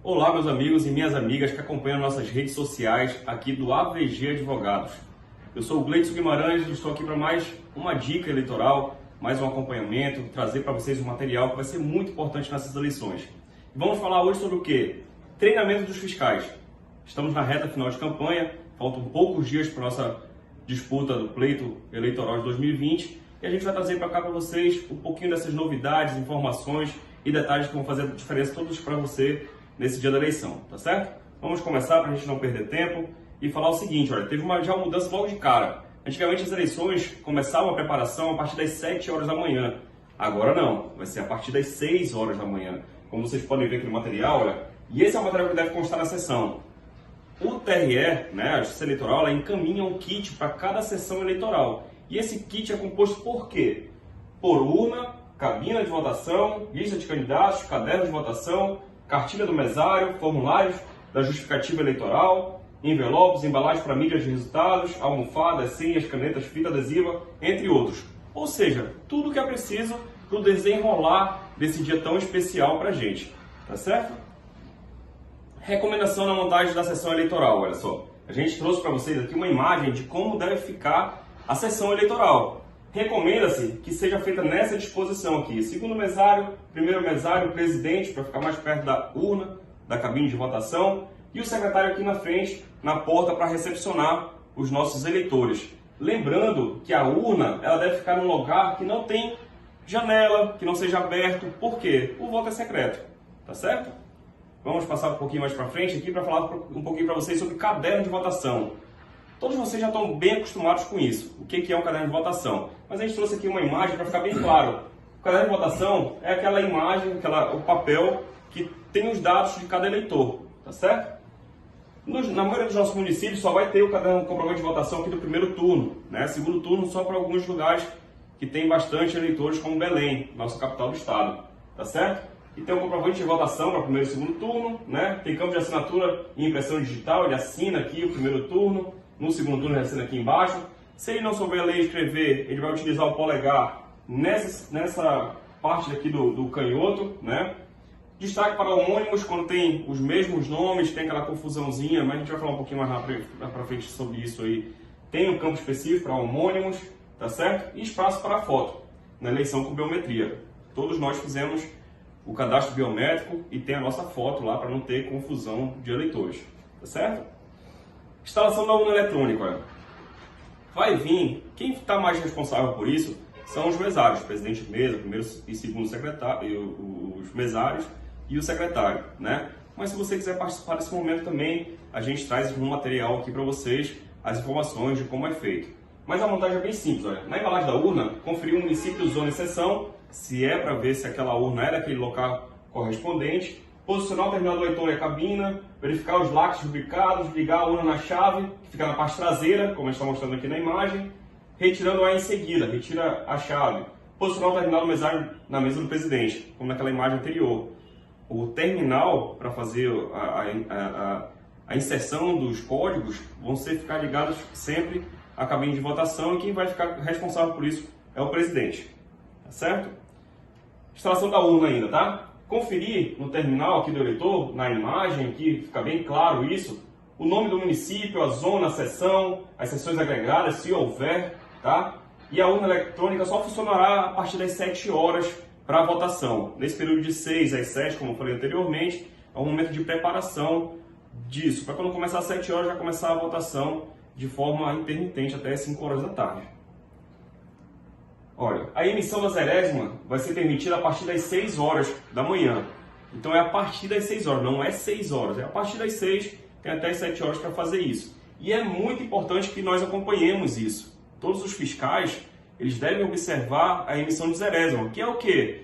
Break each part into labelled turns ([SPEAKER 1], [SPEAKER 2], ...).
[SPEAKER 1] Olá, meus amigos e minhas amigas que acompanham nossas redes sociais aqui do AVG Advogados. Eu sou o Gleidson Guimarães e estou aqui para mais uma dica eleitoral, mais um acompanhamento, trazer para vocês um material que vai ser muito importante nessas eleições. E vamos falar hoje sobre o quê? Treinamento dos fiscais. Estamos na reta final de campanha, faltam poucos dias para a nossa disputa do pleito eleitoral de 2020 e a gente vai trazer para cá para vocês um pouquinho dessas novidades, informações e detalhes que vão fazer a diferença todos para você nesse dia da eleição, tá certo? Vamos começar para a gente não perder tempo e falar o seguinte, olha, teve já uma mudança logo de cara. Antigamente as eleições começavam a preparação a partir das 7 horas da manhã. Agora não, vai ser a partir das 6 horas da manhã. Como vocês podem ver aqui no material, olha, e esse é o material que deve constar na sessão. O TRE, né, a Justiça Eleitoral, ela encaminha um kit para cada sessão eleitoral. E esse kit é composto por quê? Por urna, cabina de votação, lista de candidatos, caderno de votação, cartilha do mesário, formulários da justificativa eleitoral, envelopes, embalagens para mídia de resultados, almofadas, senhas, canetas, fita adesiva, entre outros. Ou seja, tudo que é preciso para o desenrolar desse dia tão especial para a gente. Tá certo? Recomendação na montagem da sessão eleitoral, olha só. A gente trouxe para vocês aqui uma imagem de como deve ficar a sessão eleitoral. Recomenda-se que seja feita nessa disposição aqui. Segundo mesário, primeiro mesário, presidente, para ficar mais perto da urna, da cabine de votação, e o secretário aqui na frente, na porta, para recepcionar os nossos eleitores. Lembrando que a urna ela deve ficar num lugar que não tem janela, que não seja aberto. Por quê? O voto é secreto, tá certo? Vamos passar um pouquinho mais para frente aqui para falar um pouquinho para vocês sobre caderno de votação. Todos vocês já estão bem acostumados com isso. O que é um caderno de votação? Mas a gente trouxe aqui uma imagem para ficar bem claro. O caderno de votação é aquela imagem, o papel que tem os dados de cada eleitor, tá certo? Na maioria dos nossos municípios só vai ter o caderno de comprovante de votação aqui do primeiro turno, né? Segundo turno só para alguns lugares que tem bastante eleitores, como Belém, nossa capital do estado, tá certo? E tem um comprovante de votação para o primeiro e segundo turno, né? Tem campo de assinatura e impressão digital, ele assina aqui o primeiro turno. No segundo turno, ele assina aqui embaixo. Se ele não souber ler e escrever, ele vai utilizar o polegar nessa parte aqui do canhoto, né? Destaque para homônimos, quando tem os mesmos nomes, tem aquela confusãozinha, mas a gente vai falar um pouquinho mais para frente sobre isso aí. Tem um campo específico para homônimos, tá certo? E espaço para foto, na eleição com biometria. Todos nós fizemos o cadastro biométrico e tem a nossa foto lá para não ter confusão de eleitores, tá certo? Instalação da urna eletrônica, olha. Vai vir, quem está mais responsável por isso são os mesários, presidente de mesa, primeiro e segundo secretário, os mesários e o secretário, né? Mas se você quiser participar desse momento também, a gente traz um material aqui para vocês, as informações de como é feito. Mas a montagem é bem simples, olha. Na embalagem da urna, conferir o município, zona e seção, se é para ver se aquela urna é daquele local correspondente, posicionar o terminal do eleitor e a cabina, verificar os lacres rubricados, ligar a urna na chave, que fica na parte traseira, como a gente está mostrando aqui na imagem, retirando-a em seguida, retira a chave. Posicionar o terminal do mesário na mesa do presidente, como naquela imagem anterior. O terminal, para fazer a inserção dos códigos, vão ficar ligados sempre à cabine de votação e quem vai ficar responsável por isso é o presidente. Tá certo? Instalação da urna ainda, tá? Conferir no terminal aqui do eleitor, na imagem aqui, fica bem claro isso, o nome do município, a zona, a seção, as seções agregadas, se houver, tá? E a urna eletrônica só funcionará a partir das 7 horas para a votação. Nesse período de 6 às 7, como eu falei anteriormente, é um momento de preparação disso, para quando começar às 7 horas já começar a votação de forma intermitente até as 5 horas da tarde. Olha, a emissão da zerésima vai ser permitida a partir das 6 horas da manhã. Então é a partir das 6 horas, não é 6 horas, é a partir das 6, tem até as 7 horas para fazer isso. E é muito importante que nós acompanhemos isso. Todos os fiscais, eles devem observar a emissão de zerésima, que é o quê?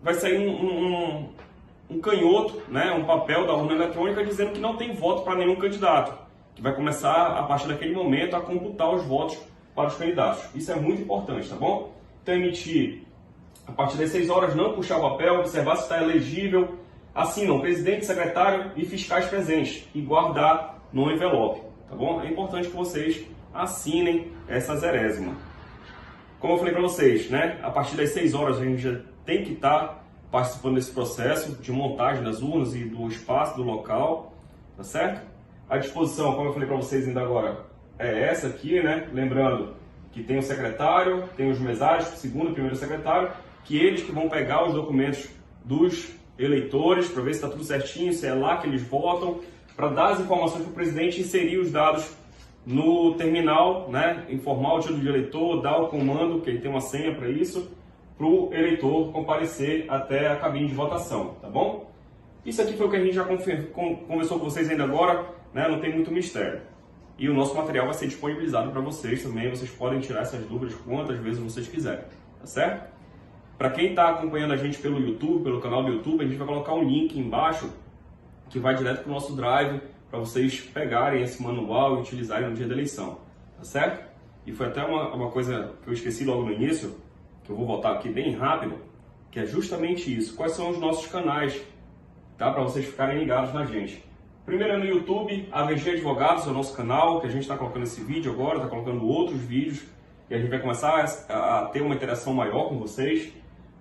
[SPEAKER 1] Vai sair um canhoto, né, um papel da urna eletrônica dizendo que não tem voto para nenhum candidato, que vai começar, a partir daquele momento, a computar os votos para os candidatos. Isso é muito importante, tá bom? Então, emitir a partir das 6 horas, não puxar o papel, observar se está elegível, assinam presidente, secretário e fiscais presentes e guardar no envelope, tá bom? É importante que vocês assinem essa zerésima. Como eu falei para vocês, né? A partir das 6 horas a gente já tem que estar participando desse processo de montagem das urnas e do espaço, do local, tá certo? A disposição, como eu falei para vocês ainda agora, é essa aqui, né? Lembrando que tem o secretário, tem os mesários, segundo e primeiro secretário, que eles que vão pegar os documentos dos eleitores para ver se está tudo certinho, se é lá que eles votam, para dar as informações para o presidente e inserir os dados no terminal, né? Informar o título de eleitor, dar o comando, que ele tem uma senha para isso, para o eleitor comparecer até a cabine de votação, tá bom? Isso aqui foi o que a gente já conversou com vocês ainda agora, né? Não tem muito mistério. E o nosso material vai ser disponibilizado para vocês também, vocês podem tirar essas dúvidas quantas vezes vocês quiserem, tá certo? Para quem está acompanhando a gente pelo YouTube, pelo canal do YouTube, a gente vai colocar um link embaixo que vai direto para o nosso Drive para vocês pegarem esse manual e utilizarem no dia da eleição, tá certo? E foi até uma coisa que eu esqueci logo no início, que eu vou voltar aqui bem rápido, que é justamente isso. Quais são os nossos canais, tá? Para vocês ficarem ligados na gente. Primeiro é no YouTube, AVG Advogados, é o nosso canal, que a gente está colocando esse vídeo agora, está colocando outros vídeos, e a gente vai começar a ter uma interação maior com vocês.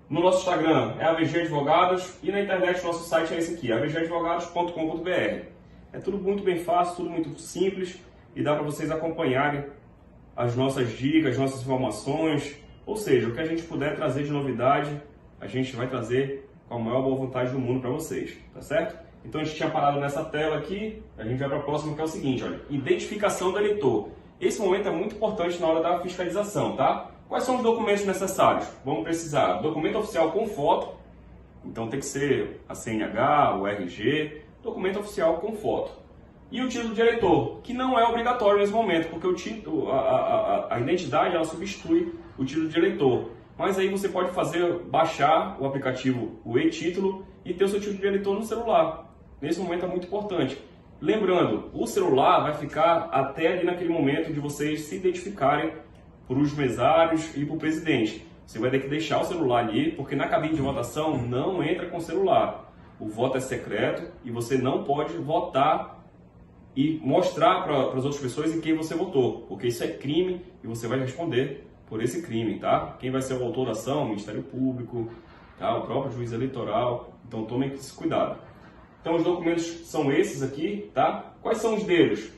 [SPEAKER 1] No nosso Instagram é AVG Advogados, e na internet o nosso site é esse aqui, avgadvogados.com.br. É tudo muito bem fácil, tudo muito simples, e dá para vocês acompanharem as nossas dicas, as nossas informações, ou seja, o que a gente puder trazer de novidade, a gente vai trazer com a maior boa vontade do mundo para vocês, tá certo? Então a gente tinha parado nessa tela aqui, a gente vai para a próxima, que é o seguinte, olha, identificação do eleitor. Esse momento é muito importante na hora da fiscalização, tá? Quais são os documentos necessários? Vamos precisar documento oficial com foto, então tem que ser a CNH, o RG, documento oficial com foto. E o título de eleitor, que não é obrigatório nesse momento, porque o título, a identidade ela substitui o título de eleitor. Mas aí você pode baixar o aplicativo, o e-título, e ter o seu título de eleitor no celular. Nesse momento é muito importante. Lembrando, o celular vai ficar até ali naquele momento de vocês se identificarem para os mesários e para o presidente. Você vai ter que deixar o celular ali, porque na cabine de votação não entra com celular. O voto é secreto e você não pode votar e mostrar para as outras pessoas em quem você votou, porque isso é crime e você vai responder por esse crime, tá? Quem vai ser o autor da ação? O Ministério Público, tá? O próprio juiz eleitoral. Então tomem esse cuidado. Então os documentos são esses aqui, tá? Quais são os deles?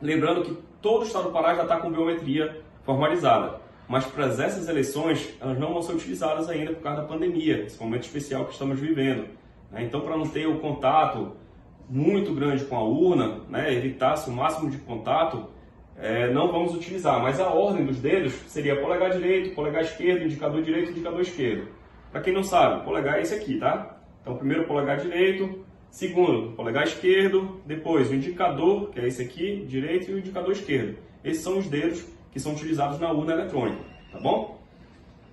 [SPEAKER 1] Lembrando que todo o estado do Pará já está com biometria formalizada, mas para essas eleições elas não vão ser utilizadas ainda por causa da pandemia, esse momento especial que estamos vivendo, né? Então, para não ter o contato muito grande com a urna, né, evitar-se o máximo de contato, não vamos utilizar, mas a ordem dos dedos seria polegar direito, polegar esquerdo, indicador direito, indicador esquerdo. Para quem não sabe, polegar é esse aqui, tá? Então, primeiro polegar direito, segundo polegar esquerdo, depois o indicador, que é esse aqui, direito, e o indicador esquerdo. Esses são os dedos que são utilizados na urna eletrônica, tá bom?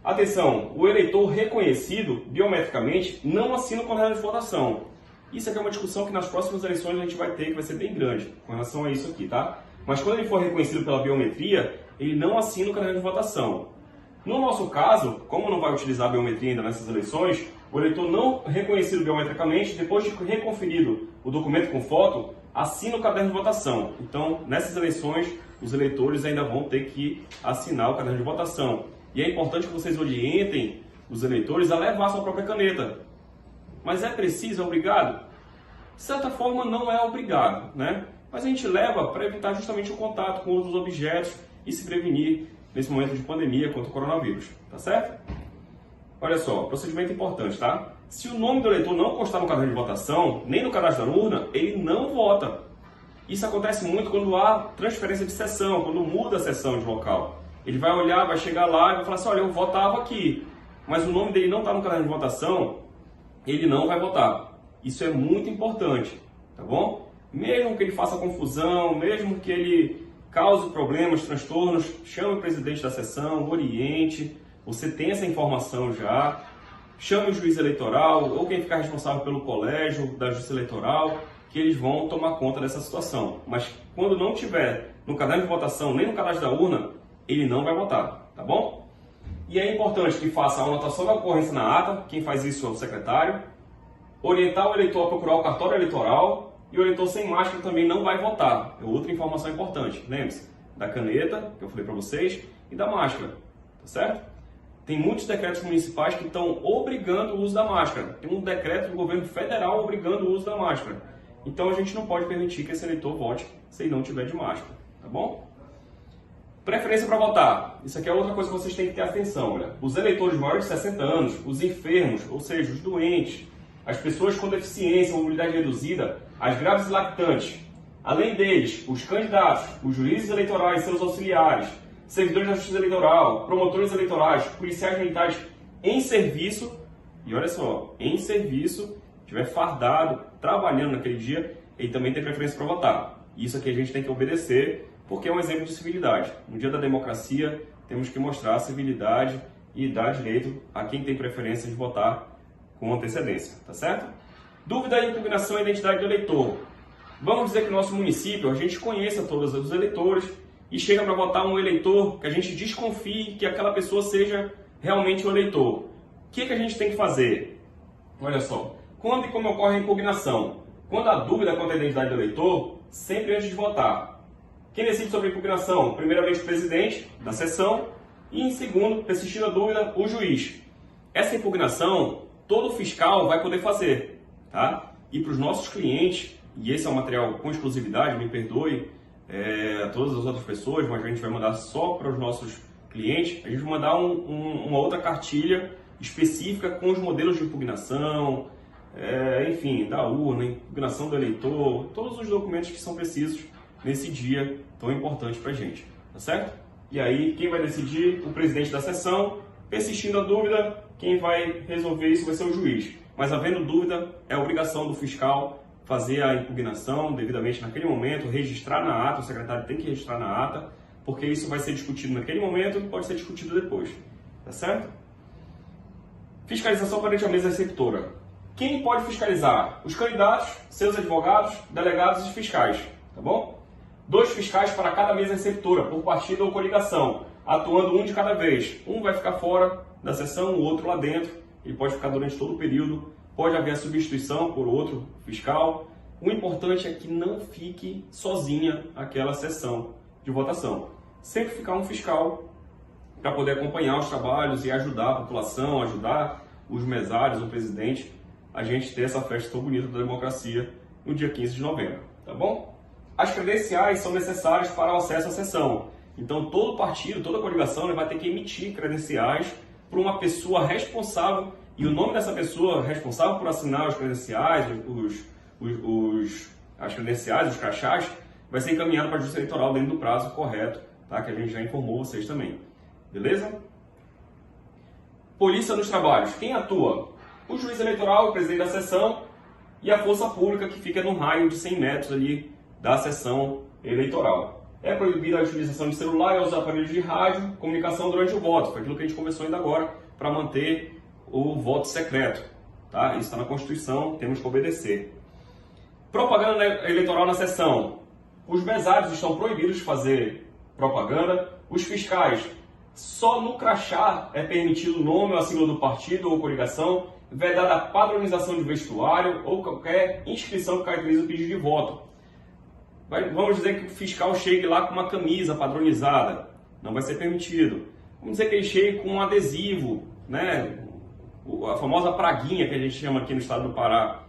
[SPEAKER 1] Atenção, o eleitor reconhecido biometricamente não assina o caderno de votação. Isso aqui é uma discussão que nas próximas eleições a gente vai ter, que vai ser bem grande com relação a isso aqui, tá? Mas quando ele for reconhecido pela biometria, ele não assina o caderno de votação. No nosso caso, como não vai utilizar a biometria ainda nessas eleições, o eleitor não reconhecido biometricamente, depois de reconferido o documento com foto, assina o caderno de votação. Então, nessas eleições, os eleitores ainda vão ter que assinar o caderno de votação. E é importante que vocês orientem os eleitores a levar sua própria caneta. Mas é preciso, é obrigado? De certa forma, não é obrigado, né? Mas a gente leva para evitar justamente o contato com outros objetos e se prevenir nesse momento de pandemia contra o coronavírus, tá certo? Olha só, procedimento importante, tá? Se o nome do eleitor não constar no caderno de votação, nem no cadastro da urna, ele não vota. Isso acontece muito quando há transferência de sessão, quando muda a sessão de local. Ele vai olhar, vai chegar lá e vai falar assim, olha, eu votava aqui, mas o nome dele não está no caderno de votação, ele não vai votar. Isso é muito importante, tá bom? Mesmo que ele faça confusão, mesmo que ele cause problemas, transtornos, chame o presidente da sessão, oriente, você tem essa informação já, chame o juiz eleitoral ou quem ficar responsável pelo colégio da justiça eleitoral, que eles vão tomar conta dessa situação. Mas quando não tiver no caderno de votação, nem no cadastro da urna, ele não vai votar, tá bom? E é importante que faça a anotação da ocorrência na ata, quem faz isso é o secretário, orientar o eleitor a procurar o cartório eleitoral, e o eleitor sem máscara também não vai votar. É outra informação importante. Lembre-se da caneta, que eu falei para vocês, e da máscara, tá certo? Tem muitos decretos municipais que estão obrigando o uso da máscara. Tem um decreto do governo federal obrigando o uso da máscara. Então a gente não pode permitir que esse eleitor vote se ele não tiver de máscara, tá bom? Preferência para votar. Isso aqui é outra coisa que vocês têm que ter atenção. Olha. Os eleitores maiores de 60 anos, os enfermos, ou seja, os doentes, as pessoas com deficiência, mobilidade reduzida, as grávidas e lactantes. Além deles, os candidatos, os juízes eleitorais e seus auxiliares, servidores da Justiça Eleitoral, promotores eleitorais, policiais militares em serviço, e olha só, em serviço, estiver fardado, trabalhando naquele dia, ele também tem preferência para votar. Isso aqui a gente tem que obedecer, porque é um exemplo de civilidade. No dia da democracia, temos que mostrar civilidade e dar direito a quem tem preferência de votar com antecedência, tá certo? Dúvida e impugnação à identidade do eleitor. Vamos dizer que no nosso município a gente conheça todos os eleitores e chega para votar um eleitor que a gente desconfie que aquela pessoa seja realmente o eleitor. O que a gente tem que fazer? Olha só, quando e como ocorre a impugnação? Quando há dúvida quanto à identidade do eleitor, sempre antes de votar. Quem decide sobre a impugnação? Primeiramente o presidente da sessão e, em segundo, persistindo a dúvida, o juiz. Essa impugnação, todo fiscal vai poder fazer, tá? E para os nossos clientes, e esse é um material com exclusividade, me perdoe a todas as outras pessoas, mas a gente vai mandar só para os nossos clientes, a gente vai mandar uma outra cartilha específica com os modelos de impugnação, enfim, da urna, impugnação do eleitor, todos os documentos que são precisos nesse dia tão importante para a gente, tá certo? E aí, quem vai decidir? O presidente da sessão. Persistindo a dúvida, quem vai resolver isso vai ser o juiz. Mas havendo dúvida, é obrigação do fiscal fazer a impugnação devidamente naquele momento, registrar na ata, o secretário tem que registrar na ata, porque isso vai ser discutido naquele momento e pode ser discutido depois, tá certo? Fiscalização perante a mesa receptora. Quem pode fiscalizar? Os candidatos, seus advogados, delegados e fiscais, tá bom? 2 fiscais para cada mesa receptora, por partido ou coligação, atuando um de cada vez. Um vai ficar fora da sessão, o outro lá dentro, ele pode ficar durante todo o período, pode haver a substituição por outro fiscal. O importante é que não fique sozinha aquela sessão de votação. Sempre ficar um fiscal para poder acompanhar os trabalhos e ajudar a população, ajudar os mesários, o presidente, a gente ter essa festa tão bonita da democracia no dia 15 de novembro, tá bom? As credenciais são necessárias para o acesso à sessão. Então, todo partido, toda coligação vai ter que emitir credenciais para uma pessoa responsável, e o nome dessa pessoa responsável por assinar os credenciais, as credenciais, os crachás, vai ser encaminhado para a Justiça Eleitoral dentro do prazo correto, tá? Que a gente já informou vocês também. Beleza? Polícia nos trabalhos. Quem atua? O juiz eleitoral, o presidente da sessão e a força pública que fica no raio de 100 metros ali da sessão eleitoral. É proibida a utilização de celular e os aparelhos de rádio, comunicação durante o voto. Foi aquilo que a gente conversou ainda agora, para manter o voto secreto. Tá? Isso está na Constituição, temos que obedecer. Propaganda eleitoral na sessão. Os mesários estão proibidos de fazer propaganda. Os fiscais, só no crachá é permitido o nome ou a sigla do partido ou coligação, vedada a padronização de vestuário ou qualquer inscrição que caracterize o pedido de voto. Vamos dizer que o fiscal chegue lá com uma camisa padronizada, não vai ser permitido. Vamos dizer que ele chegue com um adesivo, né? A famosa praguinha que a gente chama aqui no estado do Pará,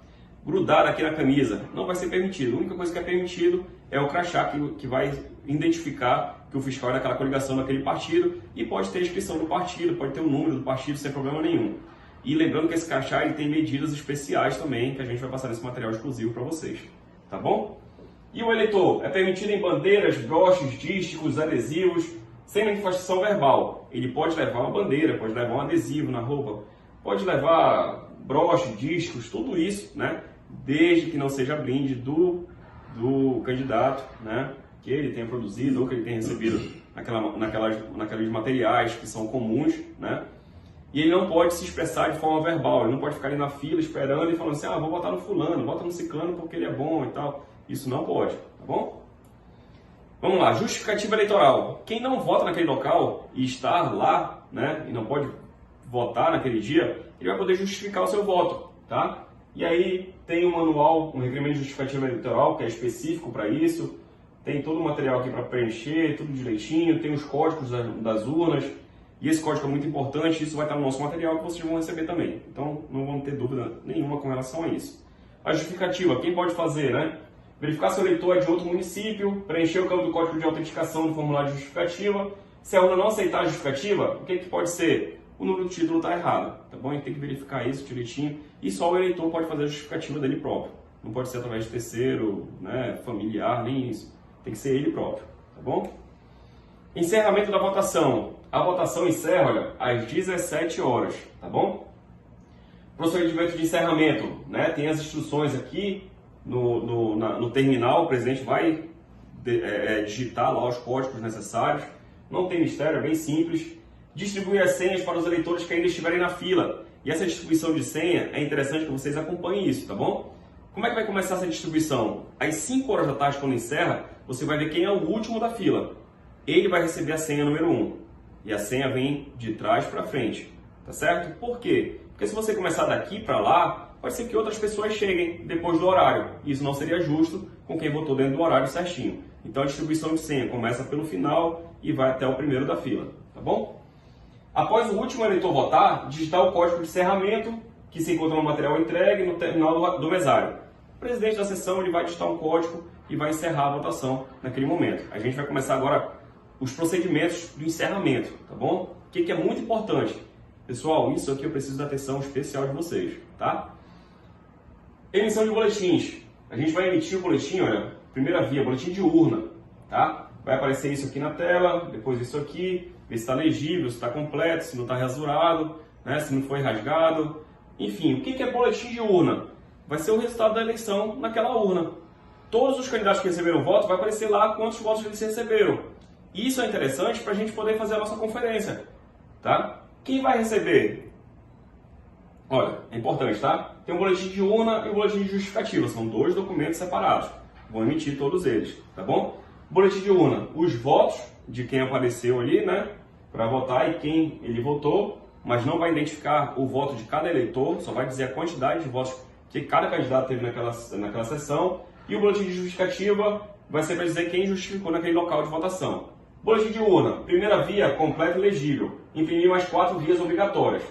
[SPEAKER 1] grudada aqui na camisa, não vai ser permitido. A única coisa que é permitido é o crachá que vai identificar que o fiscal é daquela coligação, daquele partido, e pode ter a inscrição do partido, pode ter o número do partido sem problema nenhum. E lembrando que esse crachá ele tem medidas especiais também, que a gente vai passar nesse material exclusivo para vocês, tá bom? E o eleitor é permitido em bandeiras, broches, dísticos, adesivos, sem manifestação verbal. Ele pode levar uma bandeira, pode levar um adesivo na roupa, pode levar broche, dísticos, tudo isso, né? Desde que não seja brinde do candidato, né? Que ele tenha produzido ou que ele tenha recebido naqueles materiais que são comuns, né? E ele não pode se expressar de forma verbal, ele não pode ficar ali na fila esperando e falando assim, vou votar no fulano, vota no ciclano porque ele é bom e tal. Isso não pode, tá bom? Vamos lá, justificativa eleitoral. Quem não vota naquele local e está lá, né, e não pode votar naquele dia, ele vai poder justificar o seu voto, tá? E aí tem um manual, um requerimento de justificativa eleitoral que é específico para isso, tem todo o material aqui para preencher, tudo direitinho, tem os códigos das urnas, E esse código é muito importante, isso vai estar no nosso material que vocês vão receber também. Então, não vão ter dúvida nenhuma com relação a isso. A justificativa, quem pode fazer, né? Verificar se o eleitor é de outro município, preencher o campo do código de autenticação do formulário de justificativa. Se a urna não aceitar a justificativa, o que pode ser? O número do título está errado, tá bom? A gente tem que verificar isso direitinho. E só o eleitor pode fazer a justificativa dele próprio. Não pode ser através de terceiro, né, familiar, nem isso. Tem que ser ele próprio, tá bom? Encerramento da votação. A votação encerra, olha, às 17 horas, tá bom? Procedimento de encerramento, né? Tem as instruções aqui no terminal, o presidente vai digitar lá os códigos necessários. Não tem mistério, é bem simples. Distribuir as senhas para os eleitores que ainda estiverem na fila. E essa distribuição de senha é interessante que vocês acompanhem isso, tá bom? Como é que vai começar essa distribuição? Às 5 horas da tarde, quando encerra, você vai ver quem é o último da fila. Ele vai receber a senha número 1. E a senha vem de trás para frente, tá certo? Por quê? Porque se você começar daqui para lá, pode ser que outras pessoas cheguem depois do horário. Isso não seria justo com quem votou dentro do horário certinho. Então a distribuição de senha começa pelo final e vai até o primeiro da fila, tá bom? Após o último eleitor votar, digitar o código de encerramento, que se encontra no material entregue no terminal do mesário. O presidente da sessão ele vai digitar um código e vai encerrar a votação naquele momento. A gente vai começar agora os procedimentos do encerramento, tá bom? O que é muito importante? Pessoal, isso aqui eu preciso da atenção especial de vocês, tá? Emissão de boletins. A gente vai emitir o boletim, olha, primeira via, boletim de urna, tá? Vai aparecer isso aqui na tela, depois isso aqui, ver se está legível, se está completo, se não está rasurado, né? Se não foi rasgado. Enfim, o que é boletim de urna? Vai ser o resultado da eleição naquela urna. Todos os candidatos que receberam voto, vai aparecer lá quantos votos eles receberam. Isso é interessante para a gente poder fazer a nossa conferência, tá? Quem vai receber? Olha, é importante, tá? Tem um boletim de urna e um boletim de justificativa. São dois documentos separados. Vou emitir todos eles, tá bom? Boletim de urna, os votos de quem apareceu ali, né? Para votar e quem ele votou, mas não vai identificar o voto de cada eleitor, só vai dizer a quantidade de votos que cada candidato teve naquela sessão. E o boletim de justificativa vai ser para dizer quem justificou naquele local de votação. Boletim de urna, primeira via, completo e legível. Imprimir mais 4 vias obrigatórias.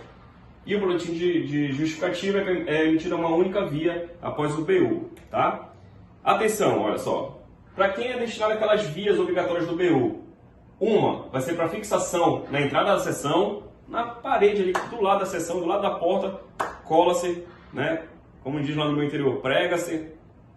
[SPEAKER 1] E o boletim de justificativa é emitido uma única via após o BU, tá? Atenção, olha só. Para quem é destinado aquelas vias obrigatórias do BU? Uma vai ser para fixação na entrada da sessão, na parede ali do lado da sessão, do lado da porta, cola-se, né? Como diz lá no meu interior, prega-se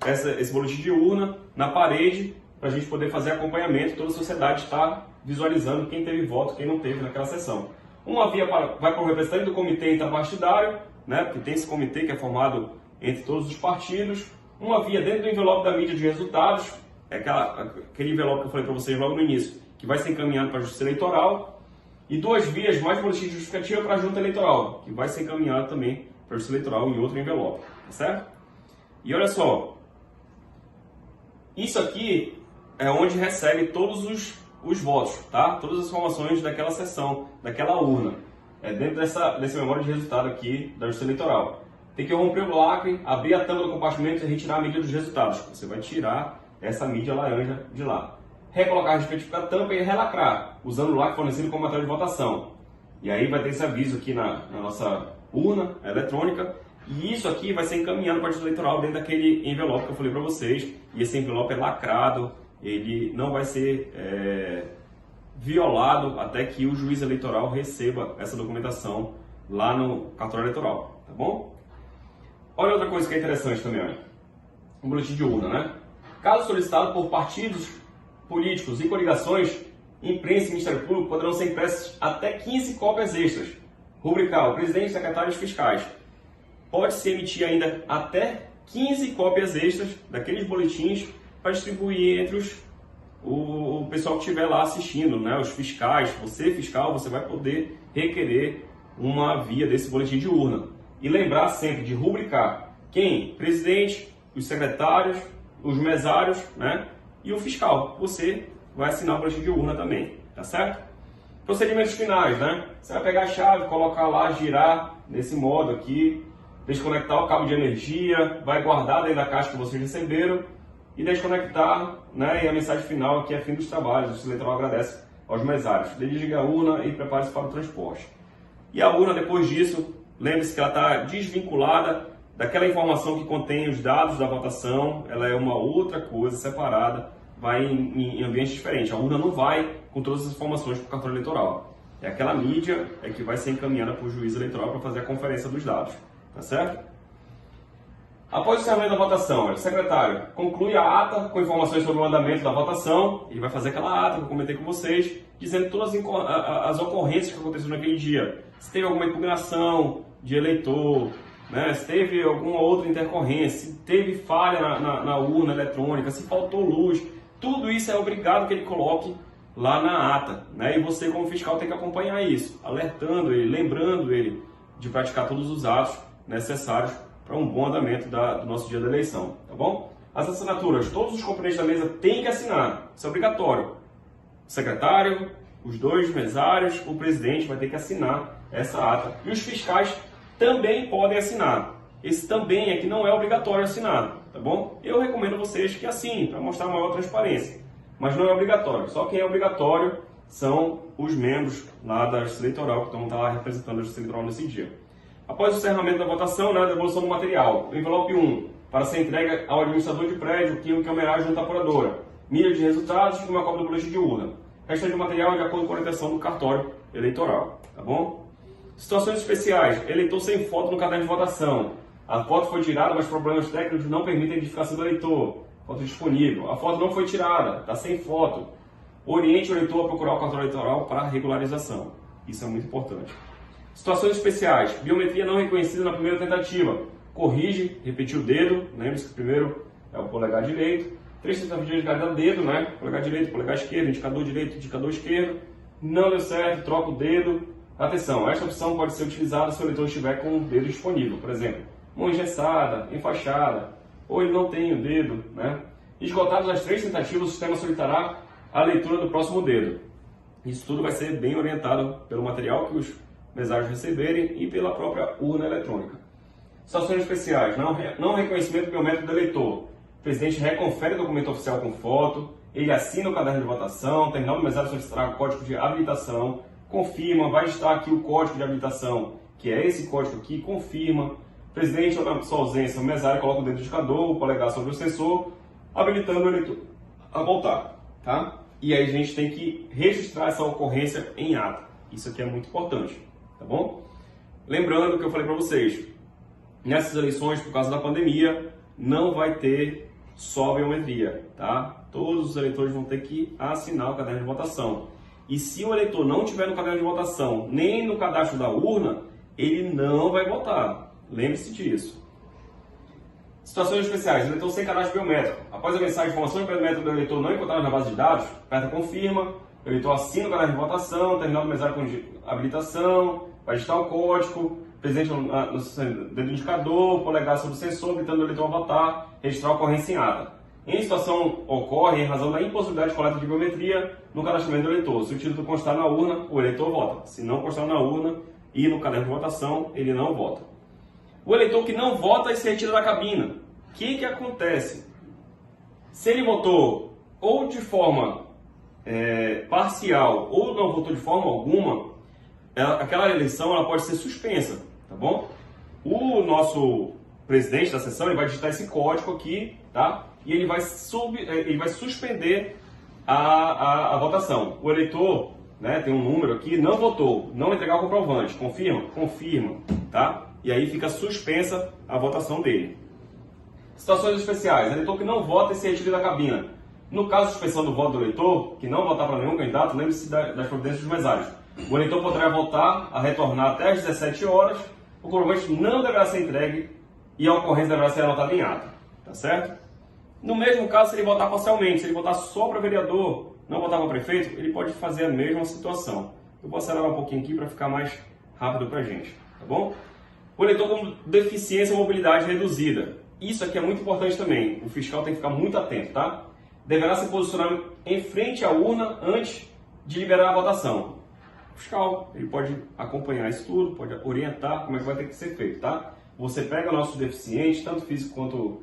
[SPEAKER 1] esse boletim de urna na parede, para a gente poder fazer acompanhamento, toda a sociedade está visualizando quem teve voto, quem não teve naquela sessão. Uma via vai para o representante do comitê interpartidário, né, porque tem esse comitê que é formado entre todos os partidos. Uma via dentro do envelope da mídia de resultados, é aquele envelope que eu falei para vocês logo no início, que vai ser encaminhado para a Justiça Eleitoral. E 2 vias, mais boletim de justificativa para a Junta Eleitoral, que vai ser encaminhado também para a Justiça Eleitoral em outro envelope, tá certo? E olha só, isso aqui é onde recebe todos os votos, tá? Todas as informações daquela sessão, daquela urna. É dentro desse memória de resultado aqui da Justiça Eleitoral. Tem que romper o lacre, abrir a tampa do compartimento e retirar a mídia dos resultados. Você vai tirar essa mídia laranja de lá. Recolocar a respectiva tampa e relacrar, usando o lacre fornecido como material de votação. E aí vai ter esse aviso aqui na nossa urna eletrônica. E isso aqui vai ser encaminhado para a Justiça Eleitoral dentro daquele envelope que eu falei para vocês. E esse envelope é lacrado. Ele não vai ser violado até que o juiz eleitoral receba essa documentação lá no cartório eleitoral, tá bom? Olha outra coisa que é interessante também, olha. Um boletim de urna, né? Caso solicitado por partidos políticos e coligações, imprensa e Ministério Público poderão ser impressas até 15 cópias extras. Rubricar o presidente, secretários fiscais. Pode-se emitir ainda até 15 cópias extras daqueles boletins para distribuir entre o pessoal que estiver lá assistindo, né? Os fiscais. Você, fiscal, você vai poder requerer uma via desse boletim de urna. E lembrar sempre de rubricar quem? Presidente, os secretários, os mesários, né? E o fiscal. Você vai assinar o boletim de urna também, tá certo? Procedimentos finais, né? Você vai pegar a chave, colocar lá, girar nesse modo aqui, desconectar o cabo de energia, vai guardar dentro da caixa que vocês receberam e desconectar, né? E a mensagem final aqui é fim dos trabalhos. O Justiça Eleitoral agradece aos mesários: desligue a urna e prepare-se para o transporte. E a urna, depois disso, lembre-se que ela está desvinculada daquela informação que contém os dados da votação, ela é uma outra coisa separada, vai em ambientes diferentes. A urna não vai com todas as informações para o cartório eleitoral. É aquela mídia que vai ser encaminhada para o juiz eleitoral para fazer a conferência dos dados, tá certo? Após o encerramento da votação, o secretário conclui a ata com informações sobre o andamento da votação. Ele vai fazer aquela ata que eu comentei com vocês, dizendo todas as ocorrências que aconteceram naquele dia. Se teve alguma impugnação de eleitor, né? Se teve alguma outra intercorrência, se teve falha na urna eletrônica, se faltou luz, tudo isso é obrigado que ele coloque lá na ata, né? E você, como fiscal, tem que acompanhar isso, alertando ele, lembrando ele de praticar todos os atos necessários para um bom andamento do nosso dia da eleição, tá bom? As assinaturas, todos os componentes da mesa têm que assinar, isso é obrigatório. O secretário, os dois mesários, o presidente vai ter que assinar essa ata. E os fiscais também podem assinar. Esse também é que não é obrigatório assinar, tá bom? Eu recomendo vocês que assinem, para mostrar maior transparência. Mas não é obrigatório. Só quem é obrigatório são os membros lá da Justiça Eleitoral, que estão lá representando a Justiça Eleitoral nesse dia. Após o encerramento da votação, né, a devolução do material. O envelope 1, para ser entregue ao administrador de prédio, que encaminhará junto à apuradora. Milha de resultados e uma cópia do boletim de urna. O restante do material é de acordo com a orientação do cartório eleitoral, tá bom? Situações especiais. Eleitor sem foto no caderno de votação. A foto foi tirada, mas problemas técnicos não permitem a identificação do eleitor. Foto disponível. A foto não foi tirada, está sem foto. Oriente o eleitor a procurar o cartório eleitoral para regularização. Isso é muito importante. Situações especiais. Biometria não reconhecida na primeira tentativa. Corrige, repetir o dedo. Lembre-se que o primeiro é o polegar direito. 3 tentativas de cada dedo, né? Polegar direito, polegar esquerdo, indicador direito, indicador esquerdo. Não deu certo, troca o dedo. Atenção, esta opção pode ser utilizada se o eleitor estiver com o dedo disponível. Por exemplo, mão engessada, enfaixada, ou ele não tem o dedo, né? Esgotadas as 3 tentativas, o sistema solicitará a leitura do próximo dedo. Isso tudo vai ser bem orientado pelo material que os mesários receberem e pela própria urna eletrônica. Situações especiais. Não reconhecimento biométrico do eleitor. O presidente reconfere o documento oficial com foto, ele assina o caderno de votação, terminal do mesário solicitará o código de habilitação, confirma, vai estar aqui o código de habilitação, que é esse código aqui, confirma. O presidente, ou na sua ausência, o mesário coloca o dedo indicador, o polegar sobre o sensor, habilitando o eleitor a voltar, tá? E aí a gente tem que registrar essa ocorrência em ata. Isso aqui é muito importante, tá bom? Lembrando que eu falei para vocês, nessas eleições, por causa da pandemia, não vai ter só biometria, tá? Todos os eleitores vão ter que assinar o caderno de votação. E se o eleitor não tiver no caderno de votação, nem no cadastro da urna, ele não vai votar. Lembre-se disso. Situações especiais. Eleitor sem cadastro biométrico. Após a mensagem de informação de biométrico do eleitor não encontrada na base de dados, aperta confirma, o eleitor assina o caderno de votação, terminal do mesário com habilitação, vai digitar o código, presente no dedo indicador, polegar sobre o sensor, habilitando o eleitor a votar, registrar a ocorrência em ata. Em situação ocorre em razão da impossibilidade de coleta de biometria no cadastramento do eleitor. Se o título constar na urna, o eleitor vota. Se não constar na urna e no caderno de votação, ele não vota. O eleitor que não vota e se retira da cabina. O que acontece? Se ele votou ou de forma parcial ou não votou de forma alguma, aquela eleição ela pode ser suspensa, tá bom? O nosso presidente da sessão ele vai digitar esse código aqui, tá? E ele vai suspender a votação. O eleitor, né, tem um número aqui, não votou, não entregar o comprovante, confirma? Confirma, tá? E aí fica suspensa a votação dele. Situações especiais, eleitor que não vota e se retira da cabina. No caso de suspensão do voto do eleitor, que não votar para nenhum candidato, lembre-se das providências dos mesários. O eleitor poderá voltar a retornar até às 17 horas, o comprovante não deverá ser entregue e a ocorrência deverá ser anotada em ata, tá certo? No mesmo caso, se ele votar parcialmente, se ele votar só para vereador, não votar para prefeito, ele pode fazer a mesma situação. Eu vou acelerar um pouquinho aqui para ficar mais rápido para a gente, tá bom? O eleitor com deficiência ou mobilidade reduzida. Isso aqui é muito importante também, o fiscal tem que ficar muito atento, tá? Deverá se posicionar em frente à urna antes de liberar a votação. O fiscal, ele pode acompanhar isso tudo, pode orientar como é que vai ter que ser feito, tá? Você pega nossos deficientes, tanto físico quanto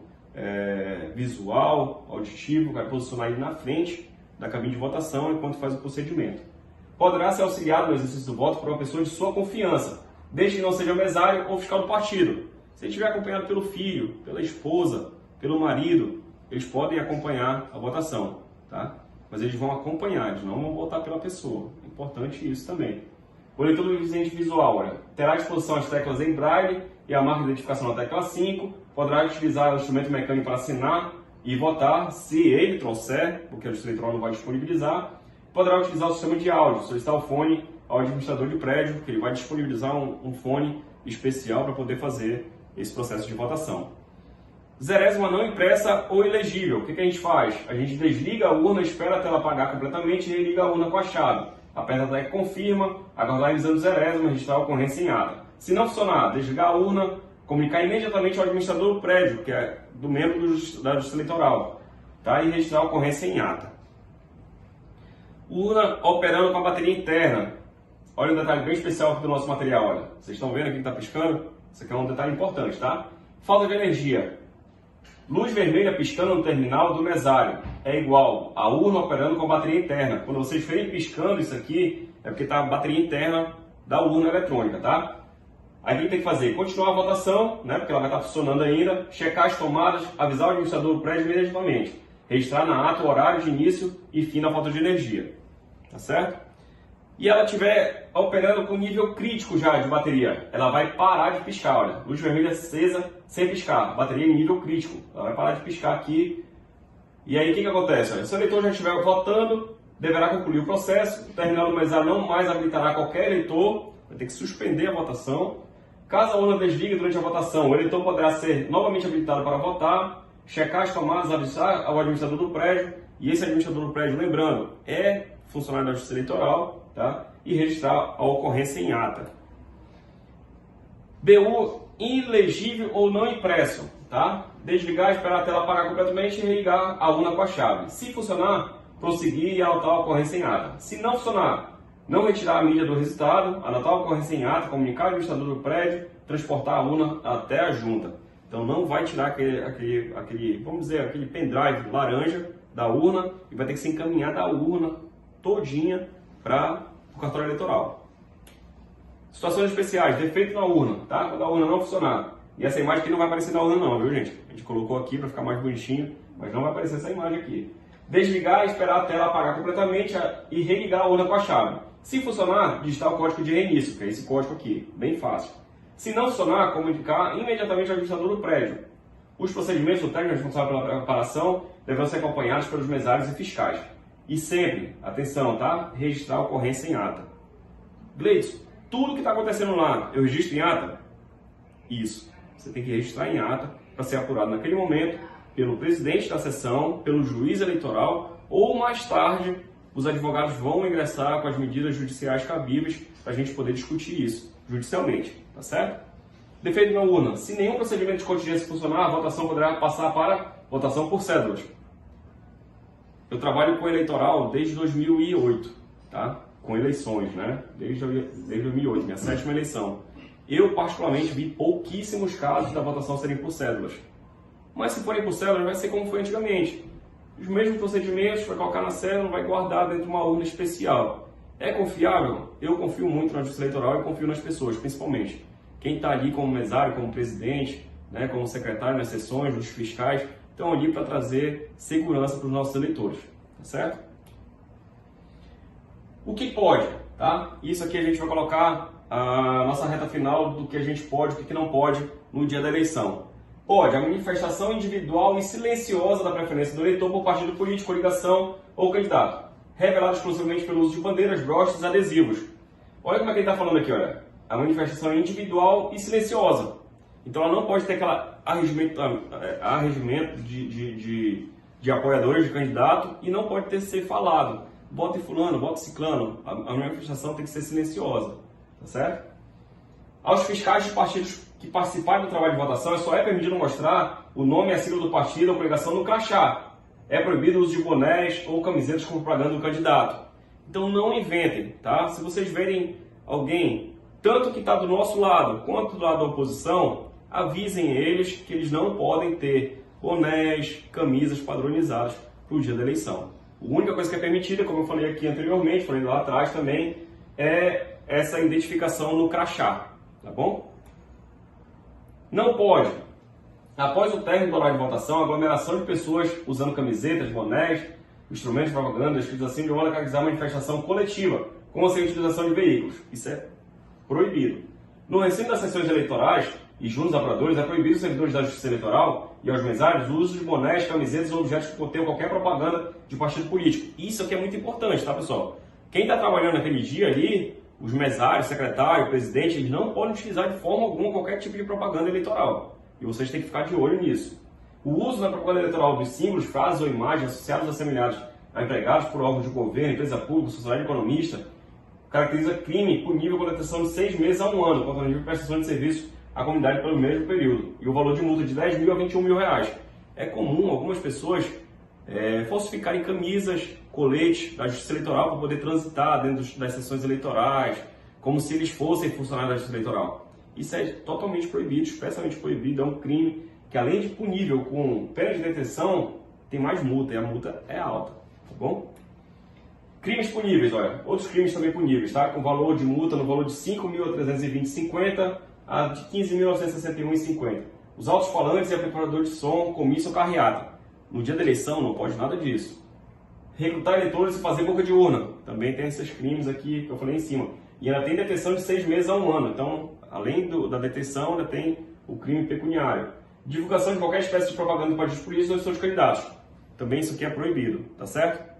[SPEAKER 1] visual, auditivo, vai posicionar ele na frente da cabine de votação enquanto faz o procedimento. poderá ser auxiliado no exercício do voto por uma pessoa de sua confiança, desde que não seja mesário ou fiscal do partido. Se ele estiver acompanhado pelo filho, pela esposa, pelo marido, eles podem acompanhar a votação, tá? Mas eles vão acompanhar, eles não vão votar pela pessoa. É importante isso também. O eleitor do deficiente visual, olha, terá à disposição as teclas em braille e a marca de identificação na tecla 5, poderá utilizar o instrumento mecânico para assinar e votar, se ele trouxer, porque o Justiça Eleitoral não vai disponibilizar, poderá utilizar o sistema de áudio, solicitar o fone ao administrador de prédio, que ele vai disponibilizar um fone especial para poder fazer esse processo de votação. 0ª não impressa ou ilegível. O que a gente faz? A gente desliga a urna, espera a tela apagar completamente e religa a urna com a chave. Aperta a tecla confirma, aguardar em exame 0ª, registrar a ocorrência em ata. Se não funcionar, desligar a urna, comunicar imediatamente ao administrador do prédio, que é do membro da Justiça Eleitoral, tá? E registrar a ocorrência em ata. Urna operando com a bateria interna. Olha um detalhe bem especial aqui do nosso material, olha. Vocês estão vendo aqui que está piscando? Isso aqui é um detalhe importante, tá? Falta de energia. Luz vermelha piscando no terminal do mesário é igual a urna operando com a bateria interna. Quando vocês verem piscando isso aqui, é porque está a bateria interna da urna eletrônica, tá? Aí o que tem que fazer? Continuar a votação, né? Porque ela vai estar funcionando ainda, checar as tomadas, avisar o administrador do prédio imediatamente, registrar na ata o horário de início e fim da falta de energia, tá certo? E ela estiver operando com nível crítico já de bateria, ela vai parar de piscar, olha, luz vermelha acesa sem piscar, bateria em nível crítico, ela vai parar de piscar aqui. E aí o que acontece? Olha, se o eleitor já estiver votando, deverá concluir o processo, o terminal do mesário não mais habilitará qualquer eleitor, vai ter que suspender a votação. Caso a urna desligue durante a votação, o eleitor poderá ser novamente habilitado para votar, checar as tomadas, avisar ao administrador do prédio, e esse administrador do prédio, lembrando, é funcionário da Justiça Eleitoral, tá? E registrar a ocorrência em ata. BU ilegível ou não impresso, tá? Desligar, esperar a tela apagar completamente e religar a urna com a chave. Se funcionar, prosseguir e anotar a ocorrência em ata. Se não funcionar, não retirar a mídia do resultado, anotar a ocorrência em ata, comunicar ao administrador do prédio, transportar a urna até a junta. Então não vai tirar aquele vamos dizer, aquele pendrive laranja da urna e vai ter que ser encaminhada a urna todinha para o cartório eleitoral. Situações especiais, defeito na urna, tá? Quando a urna não funcionar. E essa imagem aqui não vai aparecer na urna não, viu gente? A gente colocou aqui para ficar mais bonitinho, mas não vai aparecer essa imagem aqui. Desligar e esperar a tela apagar completamente e religar a urna com a chave. Se funcionar, digitar o código de reinício, que é esse código aqui, bem fácil. Se não funcionar, comunicar imediatamente ao administrador do prédio. Os procedimentos do técnico responsável pela preparação deverão ser acompanhados pelos mesários e fiscais. E sempre, atenção, tá? Registrar a ocorrência em ata. Gleidson, tudo que está acontecendo lá, eu registro em ata? Isso. Você tem que registrar em ata para ser apurado naquele momento pelo presidente da sessão, pelo juiz eleitoral ou mais tarde os advogados vão ingressar com as medidas judiciais cabíveis para a gente poder discutir isso judicialmente, tá certo? Defeito na urna. Se nenhum procedimento de contingência funcionar, a votação poderá passar para votação por cédulas. Eu trabalho com eleitoral desde 2008, tá? Com eleições, né? Desde 2008, minha 7ª eleição. Eu, particularmente, vi pouquíssimos casos da votação serem por cédulas. Mas se forem por cédulas, vai ser como foi antigamente. Os mesmos procedimentos, vai colocar na cédula, vai guardar dentro de uma urna especial. É confiável? Eu confio muito na Justiça Eleitoral e confio nas pessoas, principalmente. Quem está ali como mesário, como presidente, né, como secretário nas sessões, os fiscais, estão ali para trazer segurança para os nossos eleitores, tá certo? O que pode, tá? Isso aqui a gente vai colocar a nossa reta final do que a gente pode e o que não pode no dia da eleição. Pode a manifestação individual e silenciosa da preferência do eleitor por partido político, coligação ou candidato, revelada exclusivamente pelo uso de bandeiras, broches e adesivos. Olha como é que ele está falando aqui, olha. A manifestação é individual e silenciosa. Então ela não pode ter aquela arregimento de apoiadores de candidato e não pode ser falado. Vote fulano, vote ciclano. A manifestação tem que ser silenciosa, tá certo? Aos fiscais dos partidos que participarem do trabalho de votação, só é permitido mostrar o nome e a sigla do partido ou coligação no crachá. É proibido o uso de bonés ou camisetas com propaganda do candidato. Então não inventem, tá? Se vocês verem alguém, tanto que está do nosso lado quanto do lado da oposição, avisem eles que eles não podem ter bonés, camisas padronizadas para o dia da eleição. A única coisa que é permitida, como eu falei aqui anteriormente, falei lá atrás também, é essa identificação no crachá, tá bom? Não pode, após o término do horário de votação, aglomeração de pessoas usando camisetas, bonés, instrumentos de propaganda, escritos assim, de modo a caracterizar manifestação coletiva, como sem utilização de veículos. Isso é proibido. No recinto das sessões eleitorais e junto aos apuradores, é proibido aos servidores da Justiça Eleitoral e aos mesários o uso de bonés, camisetas ou objetos que contenham qualquer propaganda de partido político. Isso aqui é muito importante, tá, pessoal? Quem está trabalhando naquele dia ali, os mesários, secretário, presidente, eles não podem utilizar de forma alguma qualquer tipo de propaganda eleitoral. E vocês têm que ficar de olho nisso. O uso na propaganda eleitoral dos símbolos, frases ou imagens associados ou assemelhados a empregados por órgãos de governo, empresa pública, sociedade economista, caracteriza crime punível com detenção de 6 meses a 1 ano, contra o nível de prestação de serviço à comunidade pelo mesmo período. E o valor de multa de 10 mil a 21 mil reais. É comum algumas pessoas falsificarem camisas, coletes da Justiça Eleitoral para poder transitar dentro das sessões eleitorais, como se eles fossem funcionários da Justiça Eleitoral. Isso é totalmente proibido, expressamente proibido, é um crime que, além de punível com pena de detenção, tem mais multa, e a multa é alta, tá bom? Crimes puníveis, olha, outros crimes também puníveis, tá? Com valor de multa no valor de 5.320,50 a de 15.961,50. Os alto-falantes e amplificadores de som, comício ou carreata. No dia da eleição não pode nada disso. Recrutar eleitores e fazer boca de urna. Também tem esses crimes aqui que eu falei em cima. E ainda tem detenção de 6 meses a 1 ano. Então, além da detenção, ainda tem o crime pecuniário. Divulgação de qualquer espécie de propaganda para partidos políticos ou de seus candidatos. Também isso aqui é proibido, tá certo?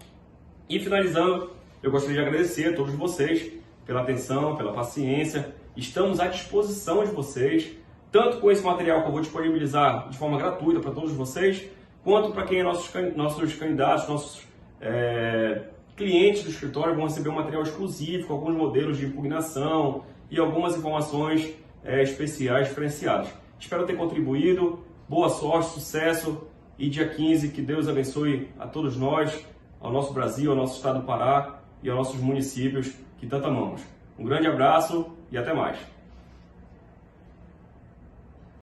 [SPEAKER 1] E finalizando, eu gostaria de agradecer a todos vocês pela atenção, pela paciência. Estamos à disposição de vocês, tanto com esse material que eu vou disponibilizar de forma gratuita para todos vocês, quanto para quem é nossos candidatos, nossos clientes do escritório vão receber um material exclusivo com alguns modelos de impugnação e algumas informações especiais diferenciadas. Espero ter contribuído. Boa sorte, sucesso e dia 15 que Deus abençoe a todos nós, ao nosso Brasil, ao nosso estado do Pará e aos nossos municípios que tanto amamos. Um grande abraço e até mais.